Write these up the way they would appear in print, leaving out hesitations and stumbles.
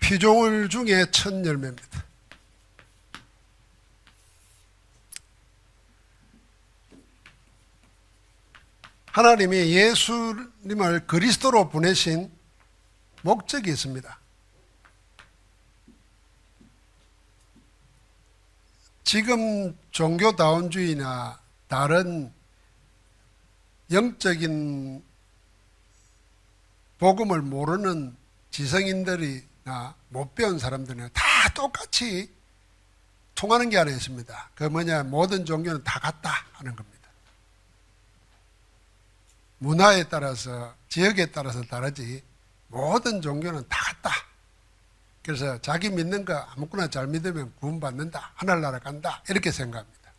피조물 중에 첫 열매입니다. 하나님이 예수님을 그리스도로 보내신 목적이 있습니다. 지금 종교다원주의나 다른 영적인 복음을 모르는 지성인들이나 못 배운 사람들은 다 똑같이 통하는 게 하나 있습니다. 그 뭐냐, 모든 종교는 다 같다 하는 겁니다. 문화에 따라서, 지역에 따라서 다르지 모든 종교는 다 같다. 그래서 자기 믿는 거 아무거나 잘 믿으면 구원받는다, 하늘나라 간다, 이렇게 생각합니다.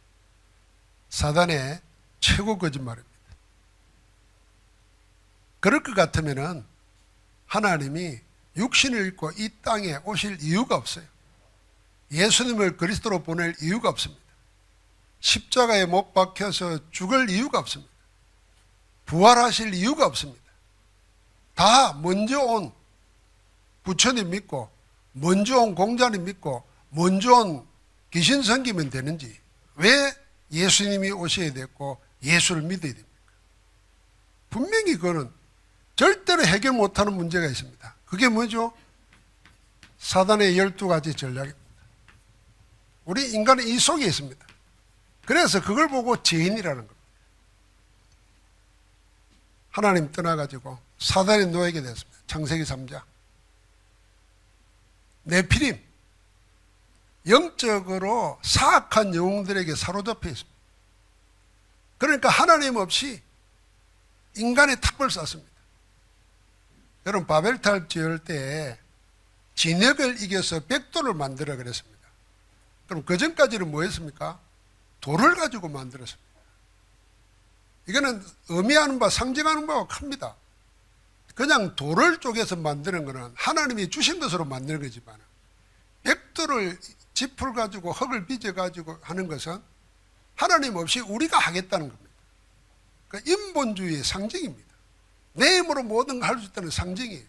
사단의 최고 거짓말입니다. 그럴 것 같으면은 하나님이 육신을 입고 이 땅에 오실 이유가 없어요. 예수님을 그리스도로 보낼 이유가 없습니다. 십자가에 못 박혀서 죽을 이유가 없습니다. 부활하실 이유가 없습니다. 다 먼저 온 부처님 믿고, 먼저 온 공자님 믿고, 먼저 온 귀신 섬기면 되는지 왜 예수님이 오셔야 됐고 예수를 믿어야 됩니까? 분명히 그거는 절대로 해결 못하는 문제가 있습니다. 그게 뭐죠? 사단의 12가지 전략입니다. 우리 인간은 이 속에 있습니다. 그래서 그걸 보고 죄인이라는 겁니다. 하나님 떠나가지고 사단의 노예게 됐습니다. 창세기 3장. 네피림, 영적으로 사악한 영웅들에게 사로잡혀 있습니다. 그러니까 하나님 없이 인간의 탑을 쌓습니다. 여러분, 바벨탑 지을 때 진역을 이겨서 벽돌을 만들어 그랬습니다. 그럼 그 전까지는 뭐 했습니까? 돌을 가지고 만들었습니다. 이거는 의미하는 바, 상징하는 바가 큽니다. 그냥 돌을 쪼개서 만드는 것은 하나님이 주신 것으로 만드는 거지만, 벽돌을 짚을 가지고 흙을 빚어 가지고 하는 것은 하나님 없이 우리가 하겠다는 겁니다. 그러니까 인본주의의 상징입니다. 내 힘으로 모든 걸 할 수 있다는 상징이에요.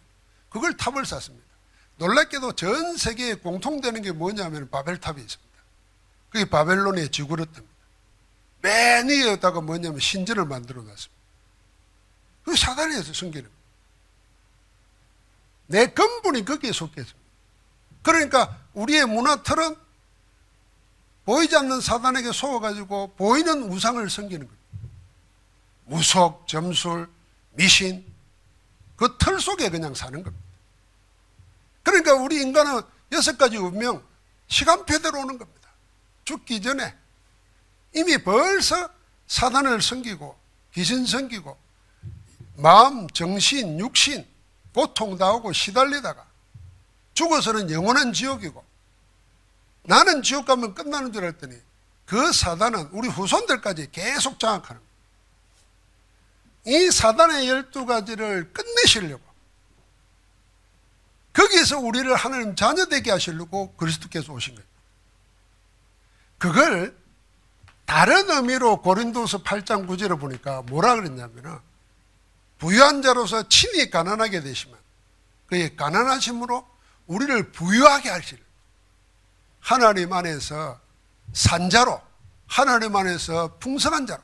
그걸 탑을 쌓습니다. 놀랍게도 전 세계에 공통되는 게 뭐냐면 바벨탑이 있습니다. 그게 바벨론의 지구로입니다. 맨 위에다가 뭐냐면 신전을 만들어 놨습니다. 그게 사단에서 숨기는 거예요. 내 근본이 거기에 속해 있습니다. 그러니까 우리의 문화틀은 보이지 않는 사단에게 속아가지고 보이는 우상을 섬기는 거예요. 무속, 점술, 미신, 그 틀 속에 그냥 사는 겁니다. 그러니까 우리 인간은 6가지 운명, 시간표대로 오는 겁니다. 죽기 전에 이미 벌써 사단을 섬기고 귀신 섬기고 마음, 정신, 육신 고통당하고 시달리다가 죽어서는 영원한 지옥이고, 나는 지옥 가면 끝나는 줄 알았더니 그 사단은 우리 후손들까지 계속 장악하는 거예요. 이 사단의 12가지를 끝내시려고, 거기에서 우리를 하나님 자녀 되게 하시려고 그리스도께서 오신 거예요. 그걸 다른 의미로 고린도서 8장 9절을 보니까 뭐라 그랬냐면, 부유한 자로서 친히 가난하게 되시면 그의 가난하심으로 우리를 부유하게 하실, 하나님 안에서 산자로, 하나님 안에서 풍성한 자로.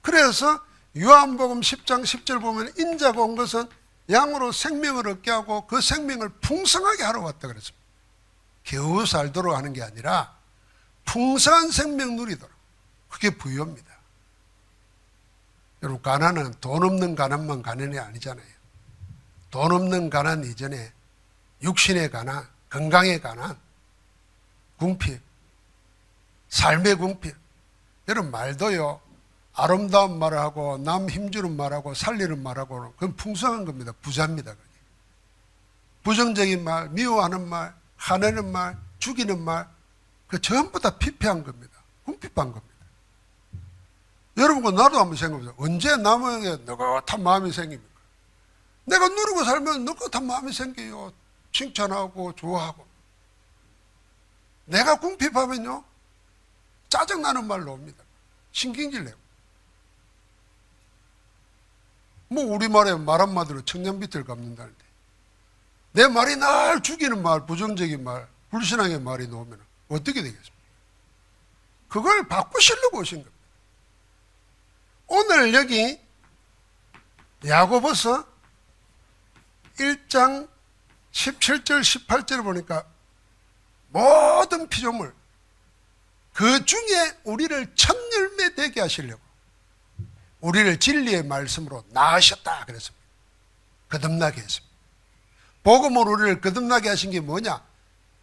그래서 요한복음 10장 10절 보면 인자가 온 것은 양으로 생명을 얻게 하고 그 생명을 풍성하게 하러 왔다 그랬습니다. 겨우 살도록 하는 게 아니라 풍성한 생명 누리도록. 그게 부유입니다. 여러분, 가난은 돈 없는 가난만 가난이 아니잖아요. 돈 없는 가난 이전에 육신의 가난, 건강의 가난, 궁핍, 삶의 궁핍. 여러분, 말도요, 아름다운 말을 하고 남 힘주는 말하고 살리는 말하고 그건 풍성한 겁니다. 부자입니다. 그게. 부정적인 말, 미워하는 말, 화내는 말, 죽이는 말, 그 전부 다 피폐한 겁니다. 궁핍한 겁니다. 여러분과 나도 한번 생각해보세요. 언제 남에게 느긋한 마음이 생깁니까? 내가 누리고 살면 느긋한 마음이 생겨요. 칭찬하고 좋아하고. 내가 궁핍하면요, 짜증나는 말로 옵니다. 신경질 내고. 뭐 우리말에 말 한마디로 청년빛을 갚는다는데, 내 말이 날 죽이는 말, 부정적인 말, 불신앙의 말이 나오면 어떻게 되겠습니까? 그걸 바꾸시려고 오신 겁니다. 오늘 여기 야고보서 1장 17절 18절을 보니까 모든 피조물 그 중에 우리를 첫 열매 되게 하시려고 우리를 진리의 말씀으로 낳으셨다 그랬습니다. 거듭나게 했습니다. 복음으로 우리를 거듭나게 하신 게 뭐냐?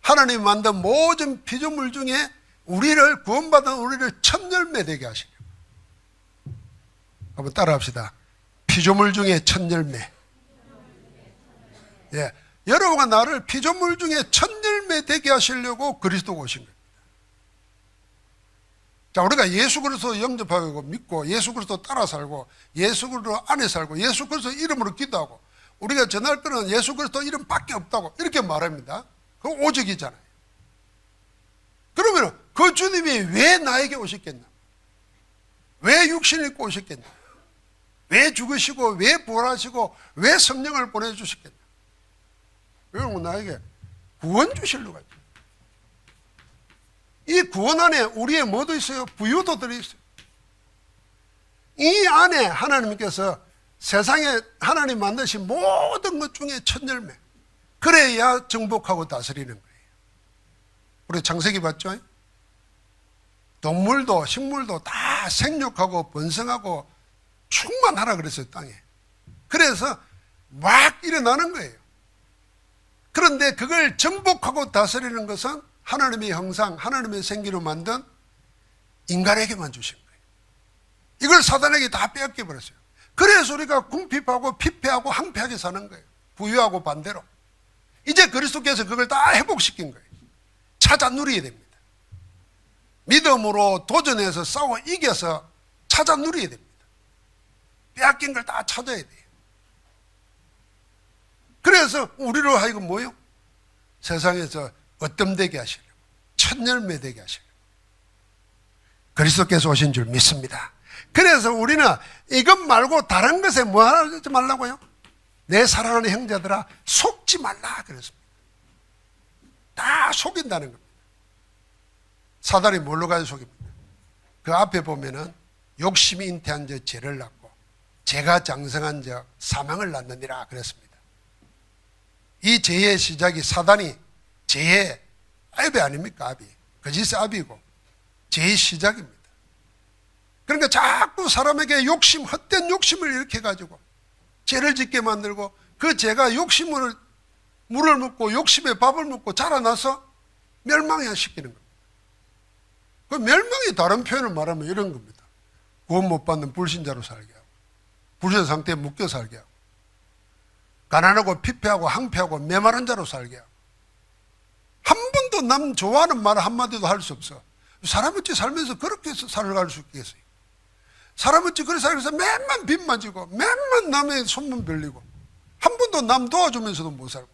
하나님이 만든 모든 피조물 중에 우리를 구원받은 우리를 첫 열매 되게 하시려고. 한번 따라합시다. 피조물 중에 첫 열매. 예, 여러분과 나를 피조물 중에 첫 열매 되게 하시려고 그리스도가 오신 거예요. 자, 우리가 예수 그리스도 영접하고 믿고 예수 그리스도 따라 살고 예수 그리스도 안에 살고 예수 그리스도 이름으로 기도하고 우리가 전할 거는 예수 그리스도 이름밖에 없다고 이렇게 말합니다. 그 오직이잖아요. 그러면 그 주님이 왜 나에게 오셨겠냐? 왜 육신을 입고 오셨겠냐? 왜 죽으시고 왜 부활하시고 왜 성령을 보내주셨겠냐? 여러분, 나에게 구원 주시려고 하죠. 이 구원 안에 우리의 뭐도 있어요? 부유도 들어있어요. 이 안에 하나님께서 세상에 하나님 만드신 모든 것 중에 첫 열매, 그래야 정복하고 다스리는 거예요. 우리 창세기 봤죠? 동물도 식물도 다 생육하고 번성하고 충만하라 그랬어요, 땅에. 그래서 막 일어나는 거예요. 그런데 그걸 정복하고 다스리는 것은 하나님의 형상, 하나님의 생기로 만든 인간에게만 주신 거예요. 이걸 사단에게 다 빼앗겨 버렸어요. 그래서 우리가 궁핍하고 피폐하고 항폐하게 사는 거예요. 부유하고 반대로. 이제 그리스도께서 그걸 다 회복시킨 거예요. 찾아 누리게 됩니다. 믿음으로 도전해서 싸워 이겨서 찾아 누리게 됩니다. 빼앗긴 걸 다 찾아야 돼요. 그래서 우리로 하여금 뭐요? 세상에서 어뜸되게 하시려고, 첫 열매 되게 하시려고 그리스도께서 오신 줄 믿습니다. 그래서 우리는 이것 말고 다른 것에 뭐 하지 말라고요? 내 사랑하는 형제들아 속지 말라 그랬습니다. 다 속인다는 겁니다. 사단이 뭘로 가지고 속입니다? 그 앞에 보면은 욕심이 잉태한 자 죄를 낳고 죄가 장성한 자 사망을 낳느니라 그랬습니다. 이 죄의 시작이 사단이 죄의 아비 아닙니까? 아비. 거짓의 아비고 죄의 시작입니다. 그러니까 자꾸 사람에게 욕심, 헛된 욕심을 일으켜가지고 죄를 짓게 만들고 그 죄가 욕심을 물을 묻고 욕심에 밥을 묻고 자라나서 멸망해 시키는 겁니다. 그 멸망이 다른 표현을 말하면 이런 겁니다. 구원 못 받는 불신자로 살게 하고 불신 상태에 묶여 살게 하고 가난하고 피폐하고 항폐하고 메마른 자로 살게 하고 한 번도 남 좋아하는 말 한마디도 할 수 없어. 사람 어찌 살면서 그렇게 살아갈 수 있겠어요? 사람 어찌 그렇게 살면서 맨만 빚만 지고 맨만 남의 손만 빌리고 한 번도 남 도와주면서도 못 살고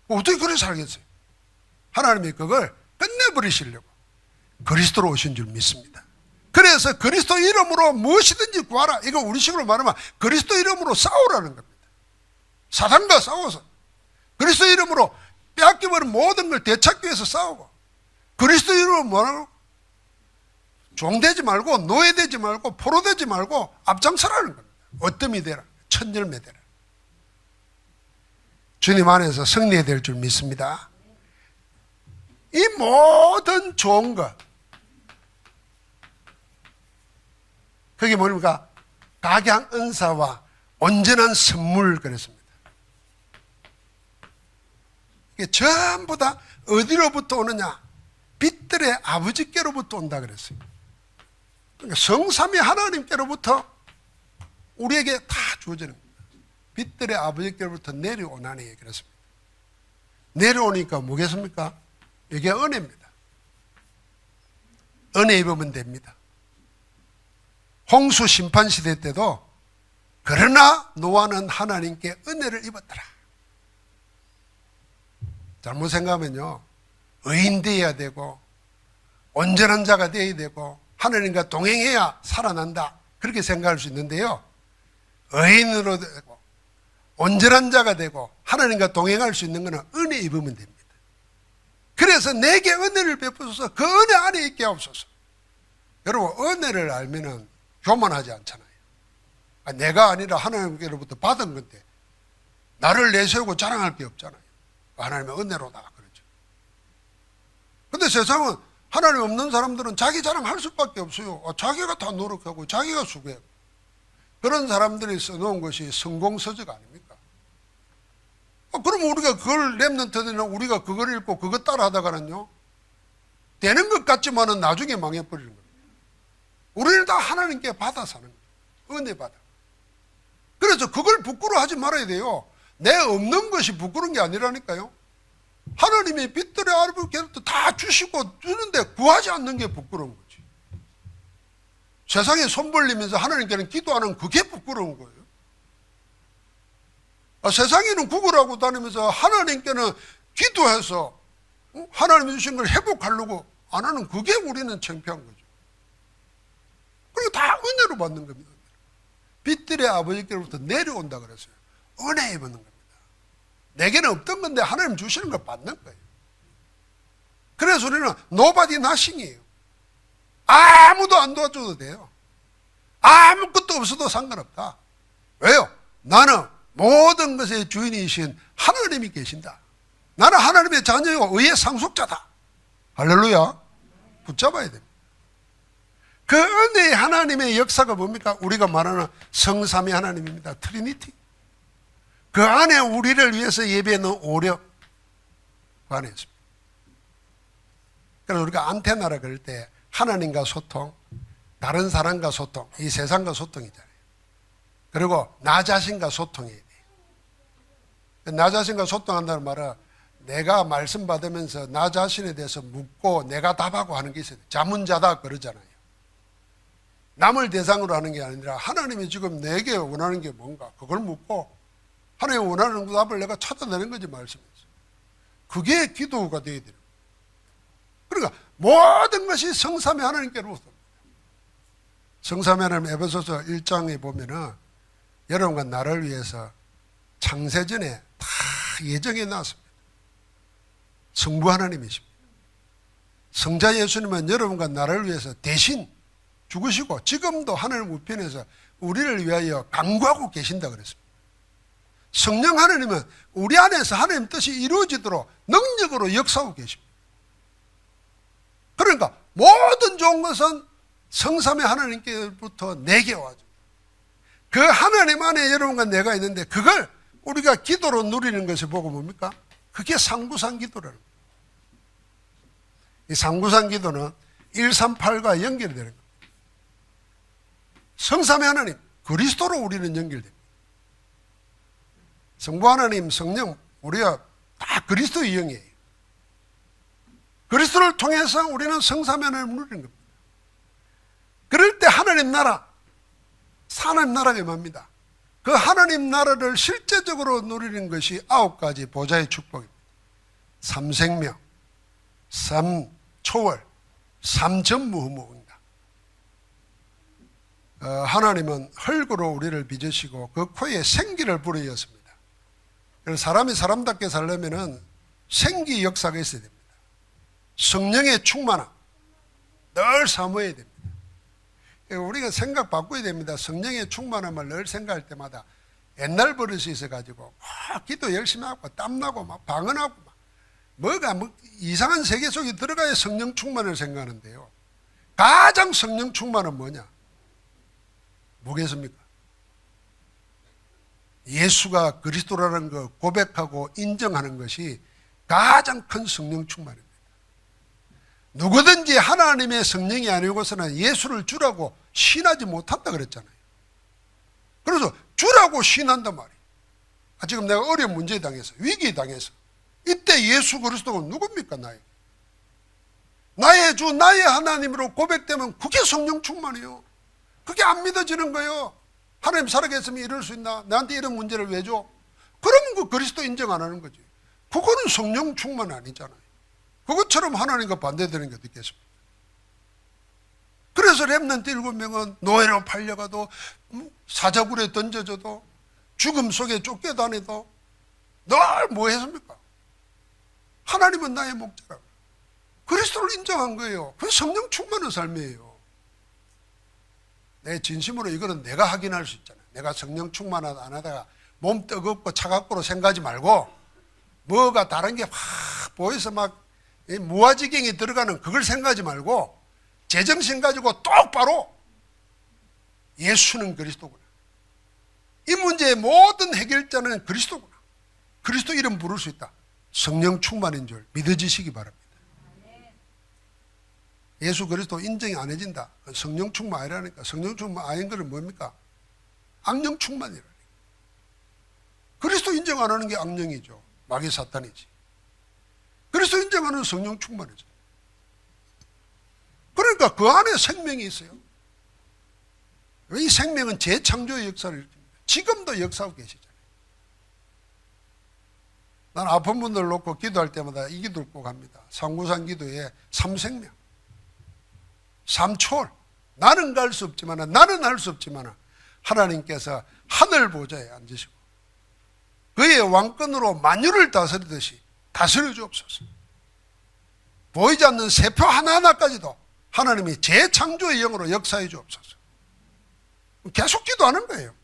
어떻게 그렇게 살겠어요? 하나님이 그걸 끝내버리시려고 그리스도로 오신 줄 믿습니다. 그래서 그리스도 이름으로 무엇이든지 구하라. 이거 우리식으로 말하면 그리스도 이름으로 싸우라는 겁니다. 사단과 싸워서 그리스도 이름으로 빼앗겨버린 모든 걸 되찾기 위해서 싸우고 그리스도 이름으로 뭐라고? 종되지 말고 노예되지 말고 포로되지 말고 앞장서라는 겁니다. 어뜸이 되라. 첫 열매 되라. 주님 안에서 승리해야 될 줄 믿습니다. 이 모든 좋은 것 그게 뭡니까? 각양 은사와 온전한 선물 그랬습니다. 이게 전부 다 어디로부터 오느냐? 빛들의 아버지께로부터 온다 그랬어요. 그러니까 성삼위 하나님께로부터 우리에게 다 주어지는 겁니다. 빛들의 아버지께로부터 내려오나니 그랬습니다. 내려오니까 뭐겠습니까? 이게 은혜입니다. 은혜 입으면 됩니다. 홍수 심판 시대 때도 그러나 노아는 하나님께 은혜를 입었더라. 잘못 생각하면요, 의인 되어야 되고 온전한 자가 되어야 되고 하나님과 동행해야 살아난다 그렇게 생각할 수 있는데요, 의인으로 되고 온전한 자가 되고 하나님과 동행할 수 있는 것은 은혜 입으면 됩니다. 그래서 내게 은혜를 베푸소서, 그 은혜 안에 있게 하옵소서. 여러분, 은혜를 알면은 교만하지 않잖아요. 내가 아니라 하나님께로부터 받은 건데 나를 내세우고 자랑할 게 없잖아요. 하나님의 은혜로다 그러죠. 근데 세상은 하나님 없는 사람들은 자기 자랑할 수밖에 없어요. 자기가 다 노력하고 자기가 수고하고. 그런 사람들이 써놓은 것이 성공서적 아닙니까? 그럼 우리가 그걸 렘넌트들은 우리가 그걸 읽고 그거 따라 하다가는요, 되는 것 같지만은 나중에 망해버리는 겁니다. 우리는 다 하나님께 받아 사는 거예요. 은혜 받아. 그래서 그걸 부끄러워하지 말아야 돼요. 내 없는 것이 부끄러운 게 아니라니까요. 하나님이 빛들의 아버지께로부터 다 주시고 주는데 구하지 않는 게 부끄러운 거지. 세상에 손 벌리면서 하나님께는 기도하는 그게 부끄러운 거예요. 세상에는 구걸하고 다니면서 하나님께는 기도해서 하나님이 주신 걸 회복하려고 안 하는 그게 우리는 창피한 거죠. 그리고 다 은혜로 받는 겁니다. 빛들의 아버지께로부터 내려온다 그랬어요. 은혜에 받는 겁니다. 내게는 없던 건데 하나님 주시는 걸 받는 거예요. 그래서 우리는 nobody nothing이에요. 아무도 안 도와줘도 돼요. 아무것도 없어도 상관없다. 왜요? 나는 모든 것의 주인이신 하나님이 계신다. 나는 하나님의 자녀이고 의의 상속자다. 할렐루야. 붙잡아야 됩니다. 그 은혜의 하나님의 역사가 뭡니까? 우리가 말하는 성삼위 하나님입니다. 트리니티. 그 안에 우리를 위해서 예배해놓은 오력 그 안에 있습니다. 그래서 우리가 안테나라 그럴 때 하나님과 소통, 다른 사람과 소통, 이 세상과 소통이잖아요. 그리고 나 자신과 소통해야 돼요. 나 자신과 소통한다는 말은 내가 말씀 받으면서 나 자신에 대해서 묻고 내가 답하고 하는 게 있어요. 자문자답 그러잖아요. 남을 대상으로 하는 게 아니라 하나님이 지금 내게 원하는 게 뭔가 그걸 묻고 하나님이 원하는 답을 내가 찾아내는 거지 말씀에서. 그게 기도가 되어야 돼요. 그러니까 모든 것이 성삼위 하나님께로부터. 성삼위 하나님 에베소서 1장에 보면은 여러분과 나를 위해서 창세전에 다 예정해 놨습니다. 성부 하나님이십니다. 성자 예수님은 여러분과 나를 위해서 대신 죽으시고 지금도 하나님 우편에서 우리를 위하여 간구하고 계신다 그랬습니다. 성령 하나님은 우리 안에서 하나님 뜻이 이루어지도록 능력으로 역사하고 계십니다. 그러니까 모든 좋은 것은 성삼위 하나님께부터 내게 와줘. 그 하나님 안에 여러분과 내가 있는데 그걸 우리가 기도로 누리는 것을 보고 뭡니까? 그게 상구산 기도라는 거예요. 이 상구산 기도는 138과 연결되는 거예요. 성삼위 하나님, 그리스도로 우리는 연결됩니다. 성부 하나님, 성령, 우리가 다 그리스도의 영이에요. 그리스도를 통해서 우리는 성삼위 하나님을 누리는 겁니다. 그럴 때 하나님 나라, 하나님 나라가 임합니다. 그 하나님 나라를 실제적으로 누리는 것이 9가지 보좌의 축복입니다. 3생명, 3초월, 3전무후무입니다. 하나님은 흙으로 우리를 빚으시고 그 코에 생기를 불어넣었습니다. 그래서 사람이 사람답게 살려면은 생기 역사가 있어야 됩니다. 성령의 충만함 늘 사모해야 됩니다. 우리가 생각 바꿔야 됩니다. 성령의 충만함을 늘 생각할 때마다 옛날 버릇이 있어가지고 기도 열심히 하고 땀나고 막 방언하고 막 이상한 세계 속에 들어가야 성령 충만을 생각하는데요. 가장 성령 충만은 뭐냐? 뭐겠습니까? 예수가 그리스도라는 걸 고백하고 인정하는 것이 가장 큰 성령 충만입니다. 누구든지 하나님의 성령이 아니고서는 예수를 주라고 신하지 못한다 그랬잖아요. 그래서 주라고 신한단 말이에요. 지금 내가 어려운 문제에 당해서, 위기에 당해서 이때 예수 그리스도가 누굽니까? 나의 주, 나의 하나님으로 고백되면 그게 성령 충만이에요. 그게 안 믿어지는 거예요. 하나님 살아계시면 이럴 수 있나? 나한테 이런 문제를 왜 줘? 그러면 그 그리스도 인정 안 하는 거지. 그거는 성령 충만 아니잖아요. 그것처럼 하나님과 반대되는 게 어디 있겠습니까? 그래서 렘넌트 7명은 노예로 팔려가도 사자굴에 던져져도 죽음 속에 쫓겨다녀도 늘 뭐 했습니까? 하나님은 나의 목자라고. 그리스도를 인정한 거예요. 그게 성령 충만한 삶이에요. 내 진심으로 이거는 내가 확인할 수 있잖아요. 내가 성령 충만 안 하다가 몸 뜨겁고 차갑고로 생각하지 말고 뭐가 다른 게 확 보여서 막 무아지경에 들어가는 그걸 생각하지 말고 제정신 가지고 똑바로 예수는 그리스도구나. 이 문제의 모든 해결자는 그리스도구나. 그리스도 이름 부를 수 있다. 성령 충만인 줄 믿어지시기 바랍니다. 예수 그리스도 인정이 안 해진다. 성령 충만 아니라니까. 성령 충만 아닌 것은 뭡니까? 악령 충만이라니까. 그리스도 인정 안 하는 게 악령이죠. 마귀 사탄이지. 그리스도 인정하는 성령 충만이죠. 그러니까 그 안에 생명이 있어요. 이 생명은 재창조의 역사를 일으킵니다. 지금도 역사하고 계시잖아요. 난 아픈 분들 놓고 기도할 때마다 이 기도를 꼭 합니다. 상구산 기도에 삼생명, 삼초월. 나는 갈 수 없지만, 나는 할 수 없지만 하나님께서 하늘 보좌에 앉으시고 그의 왕권으로 만유를 다스리듯이 다스려 주옵소서. 보이지 않는 세포 하나하나까지도 하나님이 재창조의 영으로 역사해 주옵소서. 계속 기도하는 거예요.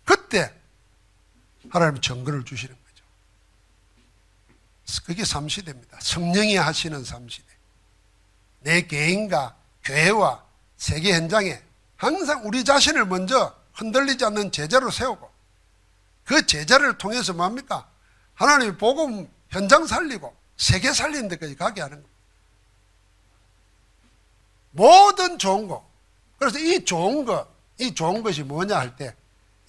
그때 하나님이 정권을 주시는 거죠. 그게 삼시대입니다. 성령이 하시는 삼시대. 내 개인과 교회와 세계 현장에 항상 우리 자신을 먼저 흔들리지 않는 제자로 세우고 그 제자를 통해서 뭡니까? 하나님이 복음 현장 살리고 세계 살리는 데까지 가게 하는 겁니다. 모든 좋은 거. 그래서 이 좋은 것이 뭐냐 할 때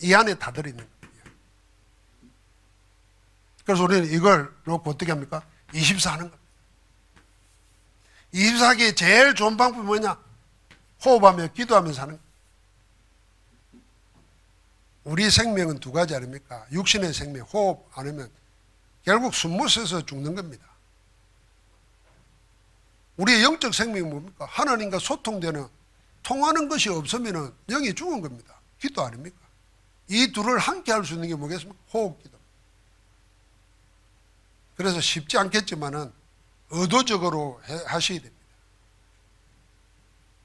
이 안에 다 들어있는 겁니다. 그래서 우리는 이걸 놓고 어떻게 합니까? 24 하는 겁니다. 24기에 제일 좋은 방법이 뭐냐? 호흡하며 기도하면서 하는 겁니다. 우리 생명은 두 가지 아닙니까? 육신의 생명, 호흡 안 하면 결국 숨 못 쉬어서 죽는 겁니다. 우리의 영적 생명이 뭡니까? 하나님과 소통되는, 통하는 것이 없으면 영이 죽은 겁니다. 기도 아닙니까? 이 둘을 함께 할 수 있는 게 뭐겠습니까? 호흡 기도. 그래서 쉽지 않겠지만은 의도적으로 하셔야 됩니다.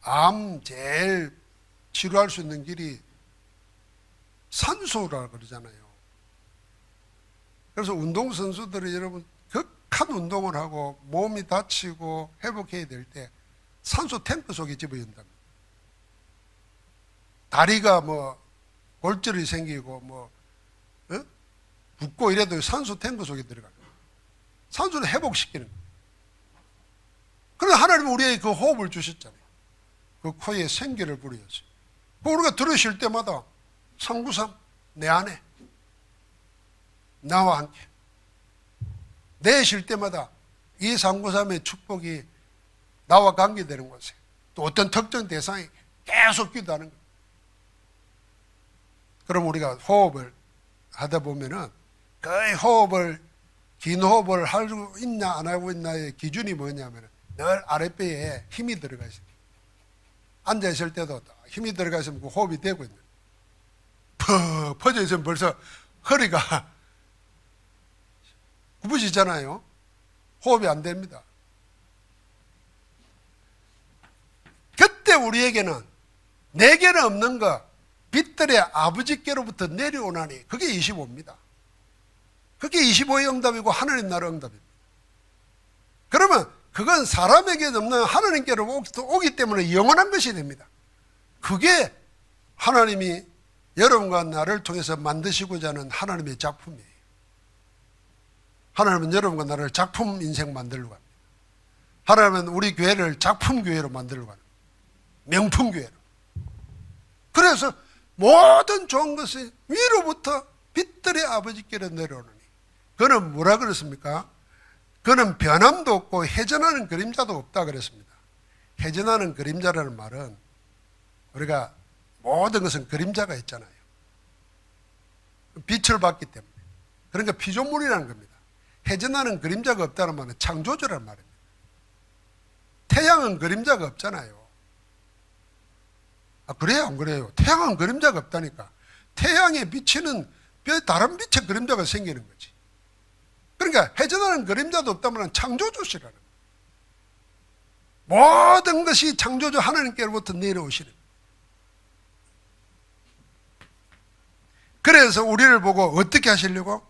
암 제일 치료할 수 있는 길이 산소라 그러잖아요. 그래서 운동선수들이 여러분 극한 운동을 하고 몸이 다치고 회복해야 될 때 산소 탱크 속에 집어넣는답니다. 다리가 뭐 골절이 생기고 뭐 붓고 이래도 산소 탱크 속에 들어갑니다. 산소를 회복시키는 거예요. 그런데 하나님은 우리에게 그 호흡을 주셨잖아요. 그 코에 생기를 부르셨어요. 우리가 들으실 때마다 상구삼 내 안에 나와 함께 내쉴 때마다 이 상구삼의 축복이 나와 관계되는 곳에 또 어떤 특정 대상이 계속 기도하는 거예요. 그럼 우리가 호흡을 하다 보면은 거의 호흡을 긴 호흡을 할 수 있냐 안 하고 있냐의 기준이 뭐냐면 늘 아랫배에 힘이 들어가 있어요. 앉아 있을 때도 힘이 들어가 있으면 그 호흡이 되고 있는. 퍽 퍼져 있으면 벌써 허리가 굽어지잖아요. 호흡이 안 됩니다. 그때 우리에게는 내게는 없는 거 빛들의 아버지께로부터 내려오나니 그게 25입니다. 그게 25의 응답이고 하나님 나라 응답입니다. 그러면 그건 사람에게 없는 하나님께로 오기 때문에 영원한 것이 됩니다. 그게 하나님이 여러분과 나를 통해서 만드시고자 하는 하나님의 작품이에요. 하나님은 여러분과 나를 작품 인생 만들려고 합니다. 하나님은 우리 교회를 작품 교회로 만들려고 합니다. 명품 교회로. 그래서 모든 좋은 것이 위로부터 빛들의 아버지께로 내려오느니 그는 뭐라 그랬습니까? 그는 변함도 없고 회전하는 그림자도 없다 그랬습니다. 회전하는 그림자라는 말은 우리가 모든 것은 그림자가 있잖아요. 빛을 받기 때문에. 그러니까 피조물이라는 겁니다. 회전하는 그림자가 없다는 말은 창조주라는 말입니다. 태양은 그림자가 없잖아요. 아, 그래요? 안 그래요? 태양은 그림자가 없다니까. 태양에 비치는 다른 빛의 그림자가 생기는 거지. 그러니까 해전하는 그림자도 없다면 창조주시라는 거예요. 모든 것이 창조주 하나님께로부터 내려오시는 거예요. 그래서 우리를 보고 어떻게 하시려고?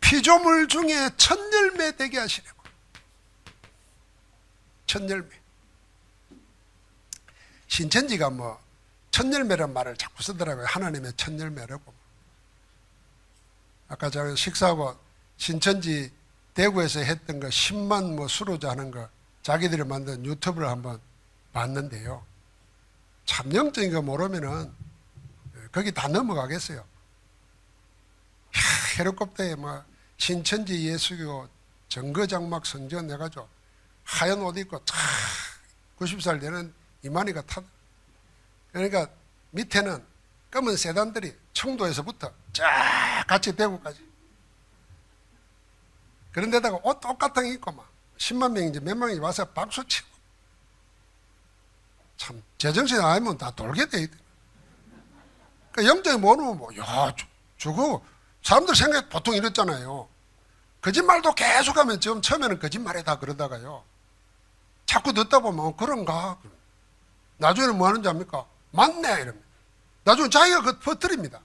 피조물 중에 첫 열매 되게 하시려고. 첫 열매. 신천지가 첫 열매란 말을 자꾸 쓰더라고요. 하나님의 첫 열매라고. 아까 제가 식사하고 신천지 대구에서 했던 거 10만 수로자 하는 거 자기들이 만든 유튜브를 한번 봤는데요. 참 영적인 거 모르면은 거기 다 넘어가겠어요. 헤리콥터에 신천지 예수교 정거장막 성전 해가지고 하얀 옷 입고 90살 되는 이만희가 타. 그러니까 밑에는 검은 세단들이 청도에서부터 쫙 같이 대구까지. 그런데다가 옷 똑같은 거 입고 10만 명인지 몇 명이 와서 박수 치고. 참 제정신 아니면 다 돌게 돼 있더라. 그러니까 영적인 모르면 야 저거 사람들 생각 보통 이랬잖아요. 거짓말도 계속하면 지금 처음에는 거짓말이다 그러다가요. 자꾸 듣다 보면 그런가. 나중에는 뭐 하는지 압니까? 맞네 이럽니다. 나중에 자기가 그거 퍼뜨립니다.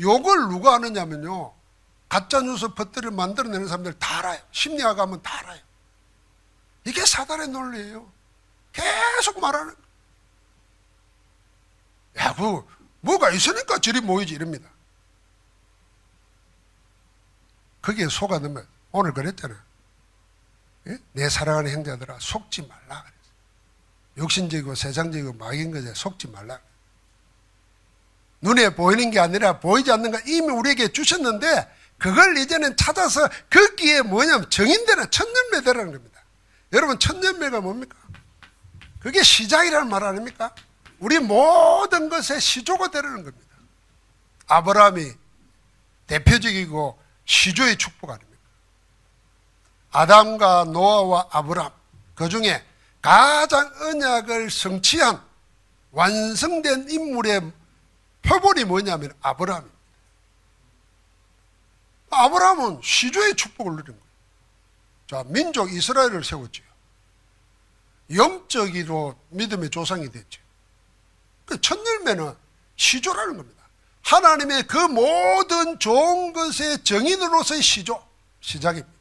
요걸 누가 아느냐면요. 가짜뉴스 퍼뜨려 만들어내는 사람들 다 알아요. 심리학 가면 다 알아요. 이게 사단의 논리예요. 계속 말하는 거예요. 야, 뭐가 있으니까 저리 모이지 이럽니다. 거기에 속아넣으면 오늘 그랬잖아요. 예? 내 사랑하는 형제들아 속지 말라 그랬어요. 육신적이고 세상적이고 막인 것에 속지 말라. 눈에 보이는 게 아니라 보이지 않는 거 이미 우리에게 주셨는데 그걸 이제는 찾아서 거기에 뭐냐면 정인되는 첫열매되라는 겁니다. 여러분 첫열매가 뭡니까? 그게 시작이라는 말 아닙니까? 우리 모든 것의 시조가 되라는 겁니다. 아브라함이 대표적이고 시조의 축복 아닙니까? 아담과 노아와 아브라함 그 중에 가장 언약을 성취한 완성된 인물의 표본이 뭐냐면 아브라함입니다. 아브라함은 시조의 축복을 누린 거예요. 자, 민족 이스라엘을 세웠죠. 영적으로 믿음의 조상이 됐죠. 그 첫 열매는 시조라는 겁니다. 하나님의 그 모든 좋은 것의 정인으로서의 시조, 시작입니다.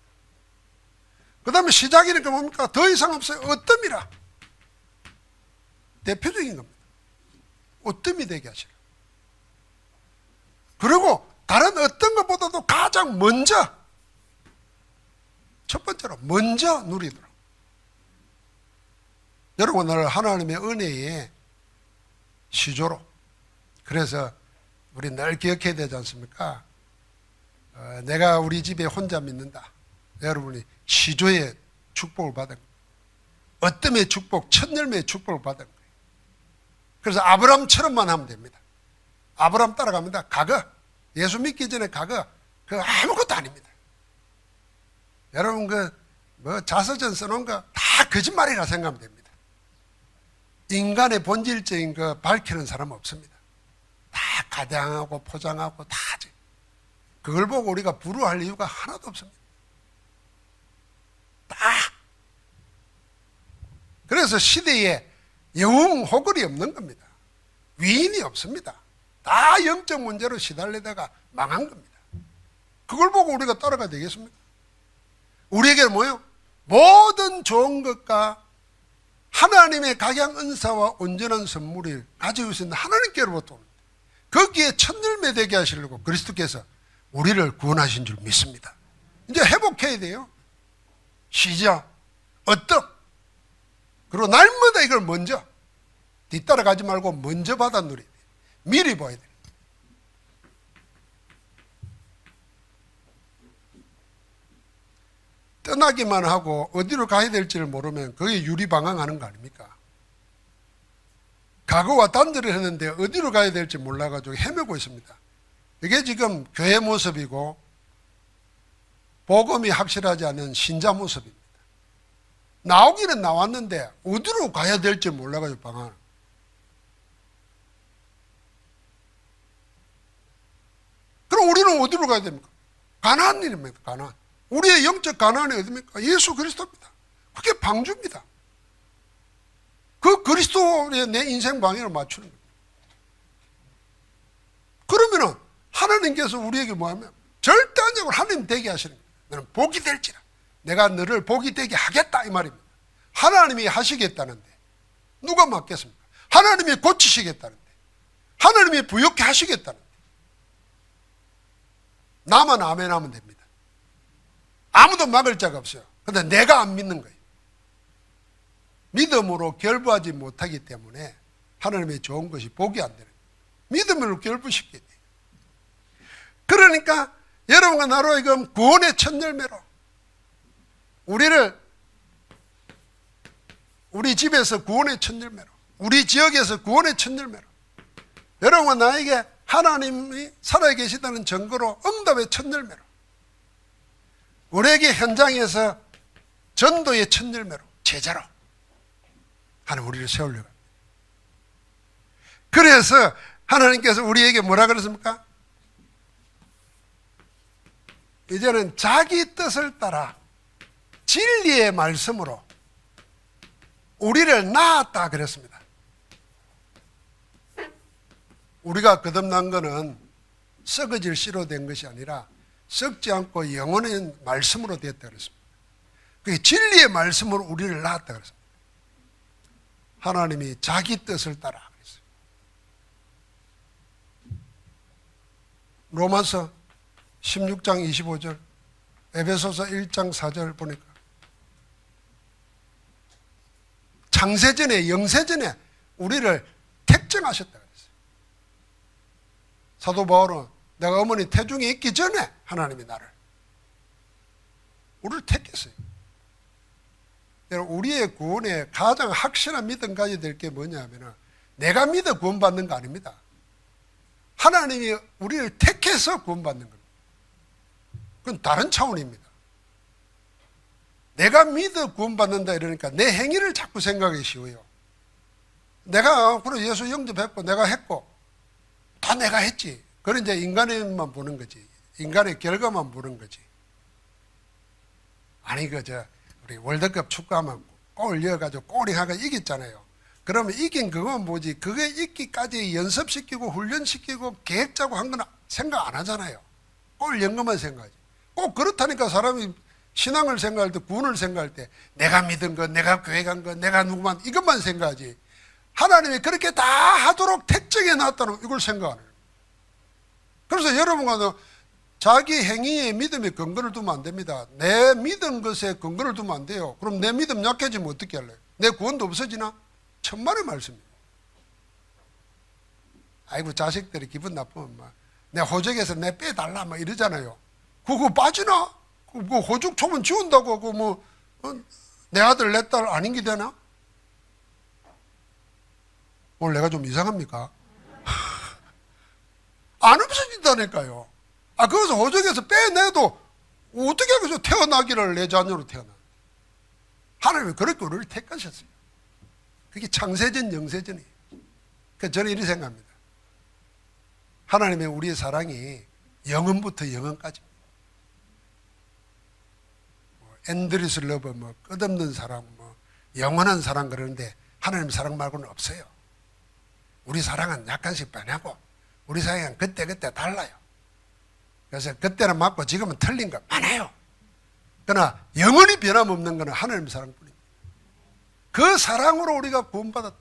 그 다음에 시작이니까 뭡니까? 더 이상 없어요. 어뜸이라. 대표적인 겁니다. 어뜸이 되게 하시라. 그리고 다른 어떤 것보다도 가장 먼저, 첫 번째로 먼저 누리도록. 여러분 오늘 하나님의 은혜의 시조로. 그래서 우리 늘 기억해야 되지 않습니까? 내가 우리 집에 혼자 믿는다. 여러분이 시조의 축복을 받은 거예요. 어뜸의 축복, 첫 열매의 축복을 받은 거예요. 그래서 아브라함처럼만 하면 됩니다. 아브라함 따라갑니다. 과거, 예수 믿기 전에 과거, 그거 아무것도 아닙니다. 여러분 자서전 써놓은 거 다 거짓말이라 생각하면 됩니다. 인간의 본질적인 거 밝히는 사람은 없습니다. 다 가장하고 포장하고 다 하지. 그걸 보고 우리가 불우할 이유가 하나도 없습니다. 다. 그래서 시대에 영웅 호걸이 없는 겁니다. 위인이 없습니다. 다 영적 문제로 시달리다가 망한 겁니다. 그걸 보고 우리가 따라가야 되겠습니까? 우리에게 뭐예요? 모든 좋은 것과 하나님의 각양 은사와 온전한 선물을 가지고 있는 하나님께로부터 옵니다. 거기에 첫 열매 되게 하시려고 그리스도께서 우리를 구원하신 줄 믿습니다. 이제 회복해야 돼요. 시작, 어떤. 그리고 날마다 이걸 먼저 뒤따라 가지 말고 먼저 받아 누려야 돼요. 미리 봐야 돼요. 떠나기만 하고 어디로 가야 될지를 모르면 그게 유리방황하는 거 아닙니까? 각오와 단절을 했는데 어디로 가야 될지 몰라가지고 헤매고 있습니다. 이게 지금 교회 모습이고 복음이 확실하지 않은 신자 모습입니다. 나오기는 나왔는데 어디로 가야 될지 몰라가지고 방황. 우리는 어디로 가야 됩니까? 가나안 일입니다. 가나안. 우리의 영적 가나안이 어디입니까? 예수 그리스도입니다. 그게 방주입니다. 그 그리스도에 내 인생 방향을 맞추는 겁니다. 그러면은 하나님께서 우리에게 뭐하면 절대적으로 하나님 되게 하시는 거예요. 너는 복이 될지라. 내가 너를 복이 되게 하겠다 이 말입니다. 하나님이 하시겠다는데 누가 맡겠습니까? 하나님이 고치시겠다는데, 하나님이 부욕케 하시겠다는데 나만 아멘하면 됩니다. 아무도 막을 자가 없어요. 그런데 내가 안 믿는 거예요. 믿음으로 결부하지 못하기 때문에 하나님의 좋은 것이 복이 안 되는 거예요. 믿음으로 결부시켜야 돼요. 그러니까 여러분과 나로 하여금 구원의 첫 열매로 우리 집에서 구원의 첫 열매로, 우리 지역에서 구원의 첫 열매로, 여러분과 나에게 하나님이 살아계시다는 증거로 응답의 첫 열매로, 우리에게 현장에서 전도의 첫 열매로, 제자로 하나님 우리를 세우려고 합니다. 그래서 하나님께서 우리에게 뭐라 그랬습니까? 이제는 자기 뜻을 따라 진리의 말씀으로 우리를 낳았다 그랬습니다. 우리가 거듭난 것은 썩어질 씨로 된 것이 아니라 썩지 않고 영원한 말씀으로 되었다 그랬습니다. 그게 진리의 말씀으로 우리를 낳았다 그랬습니다. 하나님이 자기 뜻을 따라 그랬어요. 로마서 16장 25절, 에베소서 1장 4절 보니까 창세전에, 영세전에 우리를 택정하셨다 그랬어요. 사도 바울은 내가 어머니 태중에 있기 전에 하나님이 우리를 택했어요. 여러분, 우리의 구원에 가장 확실한 믿음 가져야 될 게 뭐냐면 내가 믿어 구원받는 거 아닙니다. 하나님이 우리를 택해서 구원받는 겁니다. 그건 다른 차원입니다. 내가 믿어 구원받는다 이러니까 내 행위를 자꾸 생각하기 쉬워요. 내가 그래 예수 영접했고 내가 했고 다 내가 했지. 그런 이제 인간의만 보는 거지. 인간의 결과만 보는 거지. 아니 우리 월드컵 축구하면 골 넣어가지고 골이하가 이겼잖아요. 그러면 이긴 그것만 보지 그게 있기까지 연습시키고 훈련시키고 계획 짜고 한 건 생각 안 하잖아요. 골 넣은 것만 생각하지. 꼭 그렇다니까 사람이 신앙을 생각할 때, 구원을 생각할 때 내가 믿은 것, 내가 계획한 것, 내가 누구만 이것만 생각하지 하나님이 그렇게 다 하도록 택정해 놨다는 이걸 생각 안 해요. 그래서 여러분과 자기 행위에 믿음의 근거를 두면 안 됩니다. 내 믿은 것에 근거를 두면 안 돼요. 그럼 내 믿음 약해지면 어떻게 할래요? 내 구원도 없어지나? 천만의 말씀이에요. 아이고 자식들이 기분 나쁘면 막 내 호적에서 내 빼달라 막 이러잖아요. 그거 빠지나? 그 호적 초면 지운다고 내 아들 내 딸 아닌 게 되나? 오늘 내가 좀 이상합니까? 안 없어진다니까요. 거기서 호적에서 빼내도 어떻게 해서 태어나기를 내 자녀로 태어나. 하나님이 그렇게 우리를 택하셨어요. 그게 창세전 영세전이에요. 그래서 저는 이렇게 생각합니다. 하나님의 우리의 사랑이 영원부터 영원까지입니다. 엔드리스 러브, 끝없는 사랑, 영원한 사랑 그러는데 하나님 사랑 말고는 없어요. 우리 사랑은 약간씩 변하고 우리 사랑은 그때그때 달라요. 그래서 그때는 맞고 지금은 틀린 거 많아요. 그러나 영원히 변함없는 것은 하나님 사랑뿐입니다. 그 사랑으로 우리가 구원받았다.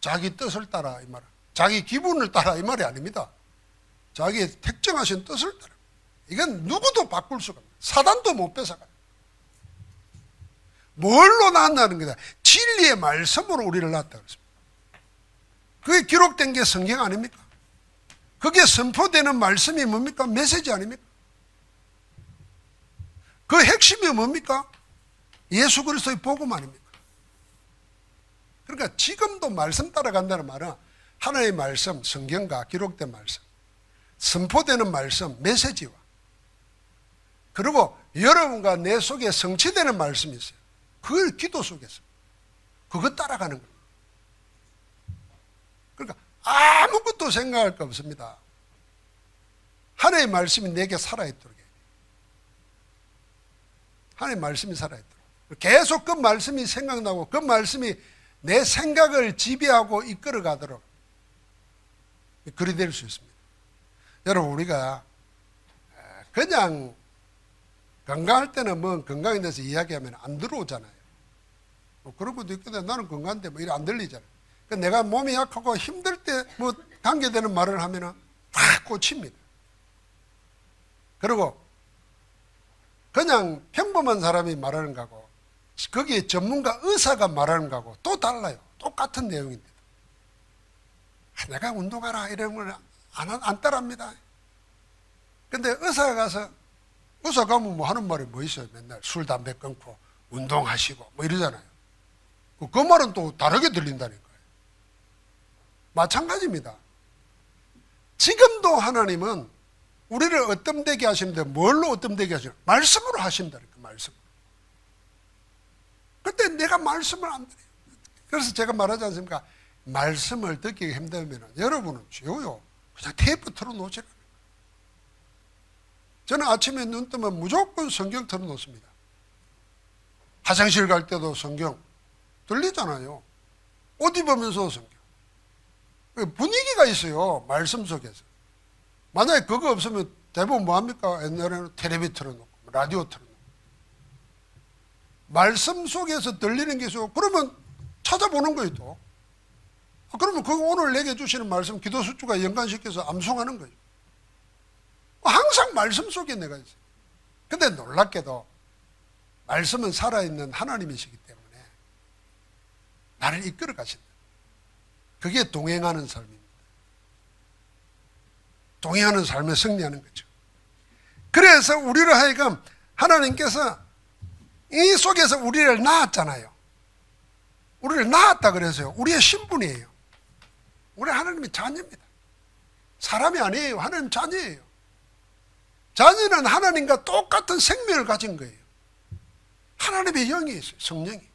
자기 뜻을 따라 이 말은 자기 기분을 따라 이 말이 아닙니다. 자기의 택정하신 뜻을 따라. 이건 누구도 바꿀 수가 없어요. 사단도 못 뺏어가요. 뭘로 낳는다는 거다? 진리의 말씀으로 우리를 낳았다 그랬습니다. 그게 기록된 게 성경 아닙니까? 그게 선포되는 말씀이 뭡니까? 메시지 아닙니까? 그 핵심이 뭡니까? 예수 그리스도의 복음 아닙니까? 그러니까 지금도 말씀 따라간다는 말은 하나님의 말씀, 성경과 기록된 말씀, 선포되는 말씀, 메시지와 그리고 여러분과 내 속에 성취되는 말씀이 있어요. 그걸 기도 속에서 그거 따라가는 거예요. 그러니까 아무것도 생각할 거 없습니다. 하나님의 말씀이 내게 살아있도록 해요. 하나님의 말씀이 살아있도록. 계속 그 말씀이 생각나고 그 말씀이 내 생각을 지배하고 이끌어가도록 그리 될 수 있습니다. 여러분, 우리가 그냥 건강할 때는 뭐 건강에 대해서 이야기하면 안 들어오잖아요. 뭐 그런 것도 있거든. 나는 건강한데 뭐 이래 안 들리잖아요. 그러니까 내가 몸이 약하고 힘들 때 뭐 관계되는 말을 하면은 확 꽂힙니다. 그리고 그냥 평범한 사람이 말하는 거하고 거기에 전문가 의사가 말하는 거하고 또 달라요. 똑같은 내용인데도. 내가 운동하라 이러면 안 따라합니다. 근데 의사가 가서 의사 가면 뭐 하는 말이 뭐 있어요? 맨날 술, 담배 끊고 운동하시고 뭐 이러잖아요. 그 말은 또 다르게 들린다니까요. 마찬가지입니다. 지금도 하나님은 우리를 어뜸되게 하시는데 뭘로 어뜸되게 하시나요? 말씀으로 하신다니까, 말씀으로. 그때 내가 말씀을 안 드려요. 그래서 제가 말하지 않습니까? 말씀을 듣기 힘들면 여러분은 쉬워요. 그냥 테이프 틀어놓으시라는 거예요. 저는 아침에 눈 뜨면 무조건 성경 틀어놓습니다. 화장실 갈 때도 성경 들리잖아요. 옷 입으면서 성경. 분위기가 있어요. 말씀 속에서. 만약에 그거 없으면 대부분 뭐합니까? 옛날에는 텔레비 틀어놓고 라디오 틀어놓고 말씀 속에서 들리는 게 있어요. 그러면 찾아보는 거예요 또. 그러면 그 오늘 내게 주시는 말씀 기도 수주가 연관시켜서 암송하는 거예요. 항상 말씀 속에 내가 있어요. 근데 놀랍게도 말씀은 살아있는 하나님이시기 때문에 나를 이끌어 가신다. 그게 동행하는 삶입니다. 동행하는 삶에 승리하는 거죠. 그래서 우리를 하여금 하나님께서 이 속에서 우리를 낳았잖아요. 우리를 낳았다 그래서요. 우리의 신분이에요. 우리 하나님의 자녀입니다. 사람이 아니에요. 하나님 자녀예요. 자녀는 하나님과 똑같은 생명을 가진 거예요. 하나님의 영이 있어요. 성령이.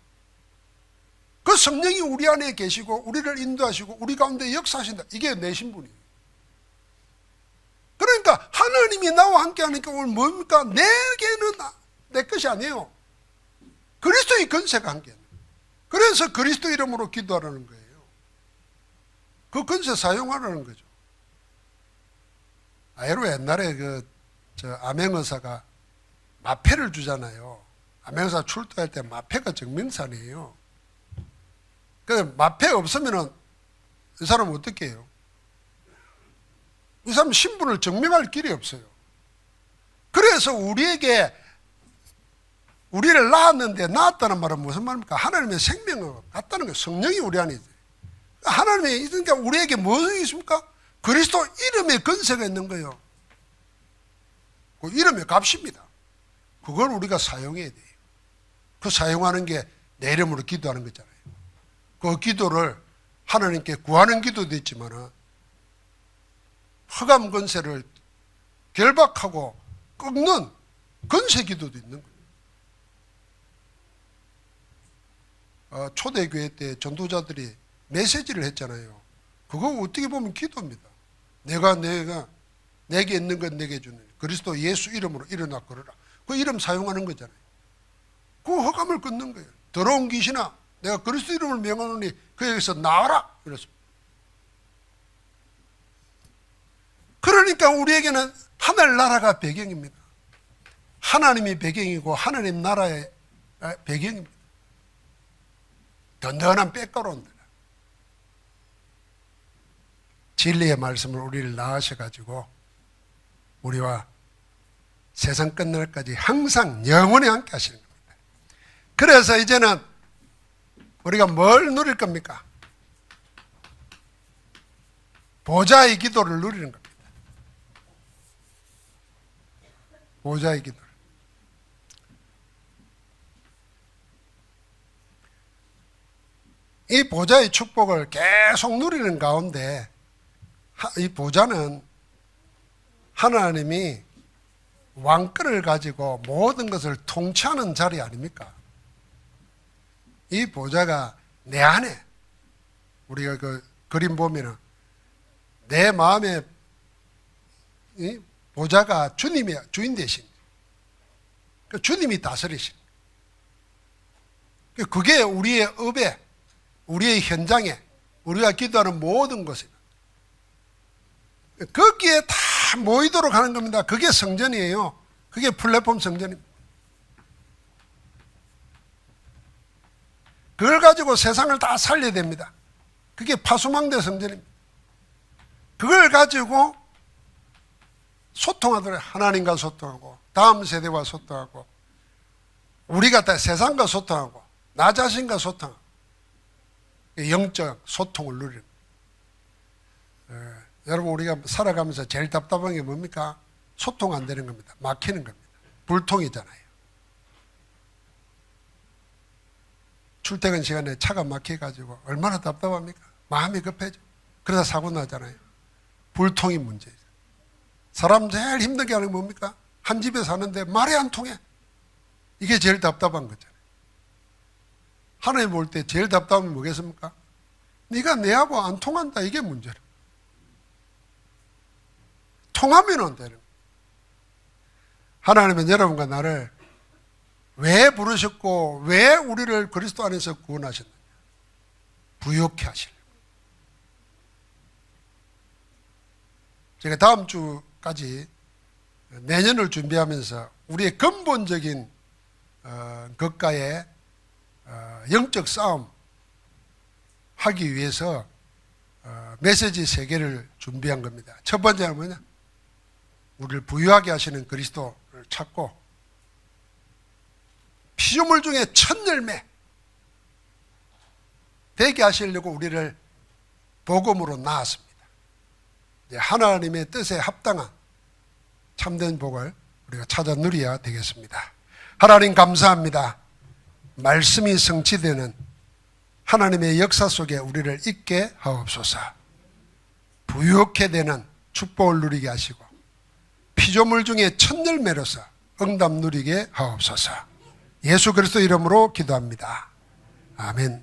그 성령이 우리 안에 계시고 우리를 인도하시고 우리 가운데 역사하신다. 이게 내 신분이에요. 그러니까 하나님이 나와 함께 하니까 오늘 뭡니까? 내게는 내 것이 아니에요. 그리스도의 권세가 함께 하는 거예요. 그래서 그리스도 이름으로 기도하라는 거예요. 그 권세 사용하라는 거죠. 여러분 옛날에 암행의사가 마패를 주잖아요. 암행의사 출두할 때 마패가 증명사네요. 그 마패 없으면은 이 사람은 어떻게 해요? 이 사람 신분을 증명할 길이 없어요. 그래서 우리에게 우리를 낳았는데 낳았다는 말은 무슨 말입니까? 하나님의 생명을 갖다는 거예요. 성령이 우리 안에 있어요. 하나님이 있으니까 우리에게 무엇이 있습니까? 그리스도 이름의 권세가 있는 거예요. 그 이름의 값입니다. 그걸 우리가 사용해야 돼요. 그 사용하는 게 내 이름으로 기도하는 거잖아요. 그 기도를 하나님께 구하는 기도도 있지만 흑암 권세를 결박하고 꺾는 권세 기도도 있는 거예요. 초대교회 때 전도자들이 메시지를 했잖아요. 그거 어떻게 보면 기도입니다. 내가 내게 있는 건 내게 주는 그리스도 예수 이름으로 일어나 걸어라. 그 이름 사용하는 거잖아요. 그 흑암을 끊는 거예요. 더러운 귀신아, 내가 그리스도 이름을 명하노니 그에게서 나와라. 이랬습니다. 그러니까 우리에게는 하늘나라가 배경입니다. 하나님이 배경이고 하나님 나라의 배경입니다. 든든한 백그라운드. 진리의 말씀을 우리를 낳으셔가지고 우리와 세상 끝날까지 항상 영원히 함께 하시는 겁니다. 그래서 이제는 우리가 뭘 누릴 겁니까? 보좌의 기도를 누리는 겁니다. 보좌의 기도를. 이 보좌의 축복을 계속 누리는 가운데 이 보좌는 하나님이 왕권을 가지고 모든 것을 통치하는 자리 아닙니까? 이 보좌가 내 안에, 우리가 그 그림 보면은 내 마음에 보좌가 주님이 주인 되신, 그 주님이 다스리신, 그게 우리의 업에, 우리의 현장에, 우리가 기도하는 모든 것에 거기에 다 모이도록 하는 겁니다. 그게 성전이에요. 그게 플랫폼 성전입니다. 그걸 가지고 세상을 다 살려야 됩니다. 그게 파수망대 성전입니다. 그걸 가지고 소통하도록, 하나님과 소통하고 다음 세대와 소통하고 우리가 다 세상과 소통하고 나 자신과 소통하고 영적 소통을 누리는, 여러분 우리가 살아가면서 제일 답답한 게 뭡니까? 소통 안 되는 겁니다. 막히는 겁니다. 불통이잖아요. 출퇴근 시간에 차가 막혀가지고 얼마나 답답합니까? 마음이 급해져. 그러다 사고 나잖아요. 불통이 문제죠. 사람 제일 힘들게 하는 게 뭡니까? 한 집에 사는데 말이 안 통해. 이게 제일 답답한 거잖아요. 하나님 볼 때 제일 답답한 게 뭐겠습니까? 네가 내하고 안 통한다, 이게 문제라. 통하면 안 되는 거예요. 하나님은 여러분과 나를 왜 부르셨고 왜 우리를 그리스도 안에서 구원하셨느냐? 부욕해 하시려고. 제가 다음 주까지 내년을 준비하면서 우리의 근본적인 것과의 영적 싸움 하기 위해서 메시지 3개를 준비한 겁니다. 첫 번째는 뭐냐? 우리를 부유하게 하시는 그리스도를 찾고 피조물 중에 첫 열매 되게 하시려고 우리를 복음으로 낳았습니다. 하나님의 뜻에 합당한 참된 복을 우리가 찾아 누려야 되겠습니다. 하나님 감사합니다. 말씀이 성취되는 하나님의 역사 속에 우리를 있게 하옵소서. 부유하게 되는 축복을 누리게 하시고 피조물 중에 첫 열매로서 응답 누리게 하옵소서. 예수 그리스도 이름으로 기도합니다. 아멘.